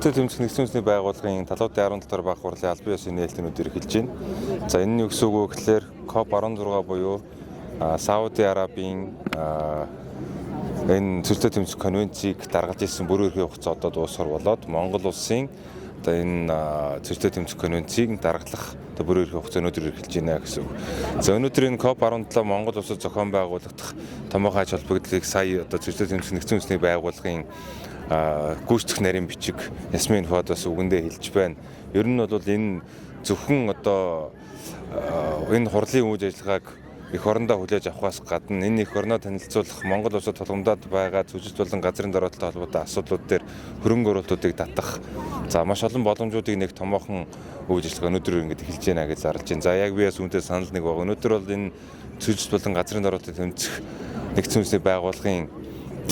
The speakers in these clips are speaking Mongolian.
Тэмцэх нэгдсэн үндэсний байгууллагын талуудын 17 дахь баг хурлын албан ёсны нээлтнүүд эрхэлж байна. За энэ нь юу гэсэн үг вэ гэхээр COP16 буюу Сауди Арабийн энэ цэцлэг тэмцэх конвенцийг даргалж ирсэн бүрэн эрхийн хугацаа одоо дуусгар болоод Монгол улсын одоо энэ цэцлэг тэмцэх конвенцийг даргалах бүрэн эрхийн хугацаа өнөөдөр эрхэлж байна гэсэн үг. За өнөөдөр энэ COP17 Монгол улсад зохион байгуулагдах томоохон ач холбогдлыг сая одоо цэцлэг тэмцэх нэгдсэн үндэсний байгууллагын гүйцэтгэх нарийн бичиг Ясмин Фодос үгэндээ хэлж байна. Ер нь бол энэ зөвхөн одоо энэ хурлын үйл ажиллагааг эх орондоо хүлээж авахаас гадна энэ эх орноо танилцуулах Монгол улсад тулгамдаад байгаа зүжил болон газрын дараатай холбоотой асуудлууд дээр хөрөнгө оруулалтуудыг татах за маш олон боломжуудыг нэг томоохон үйл ажиллагаа өнөөдөр ингэж эхэлж байна гэж зарлж байна. За яг би бас үүнтэй санал нэг байгаа. Өнөөдөр бол энэ зүжил болон газрын дараатай тэмцэх нэгдсэн үндэсний байгууллагын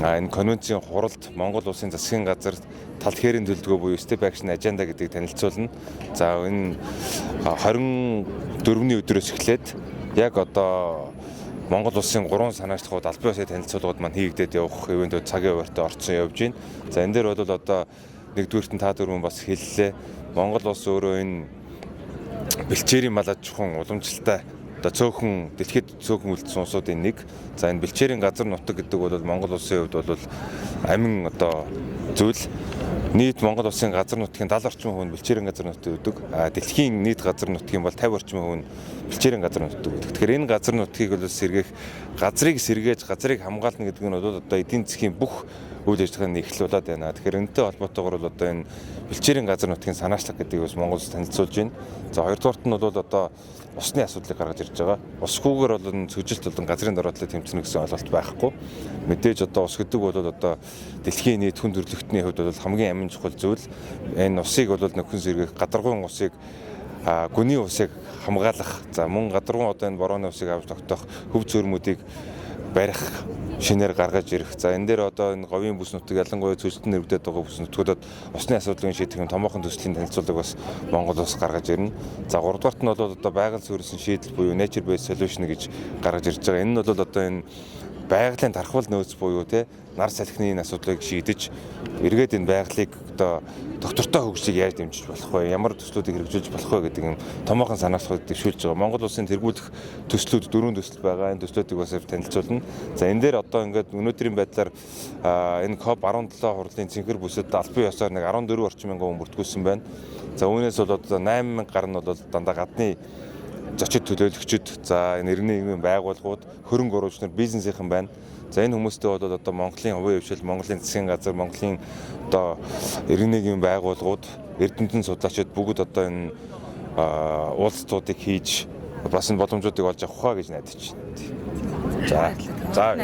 энэ конвенцийн хуралд Монгол улсын засгийн газар тал хэрийн төлөвлөгөө буюу Step Action Agenda гэдгийг танилцуулна. За энэ 24-ний өдрөөс эхлээд яг одоо Монгол улсын 3 санаачлагууд албан ёсны танилцуулгууд маань хийгдээд явах ивэнтүүд цагийн хуваарьтай орцсон явж байна. За энэ дээр бол одоо нэгдүгээрт нь та дөрвөн бас хэллээ. Монгол улс өөрөө энэ бэлчээрийн мал аж ахуйн уламжлалтай одоо цөөхөн дэлхийд цөөхөн үлдсэн улсуудын нэг. За энэ бэлчээрийн газар нутаг гэдэг бол Монгол улсын хувьд бол амин одоо зүйл. Нийт Монгол улсын газар нутгийн 70 орчим хувь нь бэлчээрийн газар нутаг гэдэг. Дэлхийн нийт газар нутгийн бол 50 орчим хувь нь бэлчээрийн газар нутаг гэдэг. Тэгэхээр энэ газар нутгийг бол сэргээх, газрыг сэргээж, газрыг хамгаална гэдэг нь бол одоо эдийн засгийн бүх үйл ажиллагааны эхлүүлээд байна. Тэгэхээр энэтэй холбоотойгоор бол одоо энэ бэлчээрийн газар нутгийн санаачлаг гэдгийг бас Монгол улс танилцуулж байна. За хоёрдугаарт нь бол одоо усны асуудлыг гаргаж ирж байгаа. Усгүйгээр бол энэ цэцэлт болон газрын дараатлалыг тэмцэнэ гэсэн ойлголт байхгүй. Мэдээж одоо ус гэдэг бол одоо дэлхийн нийт хүн төрөлхтний хувьд бол хамгийн амин чухал зүйл. Энэ усыг бол нөхөн сэргээх, гадаргуун усыг гүний усыг хамгаалах. За мөн гадаргуун одоо энэ борооны усыг авч тогтоох хөв зөрмүүдийг барих, шинээр гаргаж ирэх. За энэ дээр одоо энэ говийн бүс нутаг ялангуяа цэцэлтэн нэрвдэд байгаа бүс нутгуудад усны асуудлын шийдэх томоохон төслийн танилцуулгыг бас Монгол улс гаргаж ирнэ. За 3 дугаарт нь бол одоо байгаль суурилсан шийдэл буюу nature based solution гэж гаргаж ирж байгаа. Энэ нь бол одоо энэ байгалийн тархвал нөөц буюу нар салхины энэ асуудлыг шийдэж эргээд энэ байгалыг одоо доктортой хөгжлийг яаж дэмжиж болох вэ? Ямар төслүүдийг хэрэгжүүлж болох вэ гэдэг нь томоохон санаачлалыг дэвшүүлж байгаа. Монгол улсын тэргүүлэх төслүүд 4 төсөл байгаа. Энэ төслүүдийг бас танилцуулна. За энэ дээр одоо ингээд өнөөдрийн байдлаар энэ COP17 хурлын цэнхэр бүсэд албан ёсоор нэг 14 орчим мянган хүн бүртгүүлсэн байна. За үүнээс бол одоо 8000 гаруй нь бол дандаа гадны зочид төлөөлөгчд, за энэ иргэний нийгмийн байгууллагууд, хөрөнгө оруулагч нар, бизнесийнхэн байна. За энэ хүмүүстэй бол одоо Монголын хувийн хвшил, Монголын засгийн газар, Монголын одоо иргэний нийгмийн байгууллагууд, эрдэмтэн судлаачид бүгд одоо энэ уулзалтуудыг хийж бас энэ боломжуудыг олж авах хаа гэж найдаж байна. За.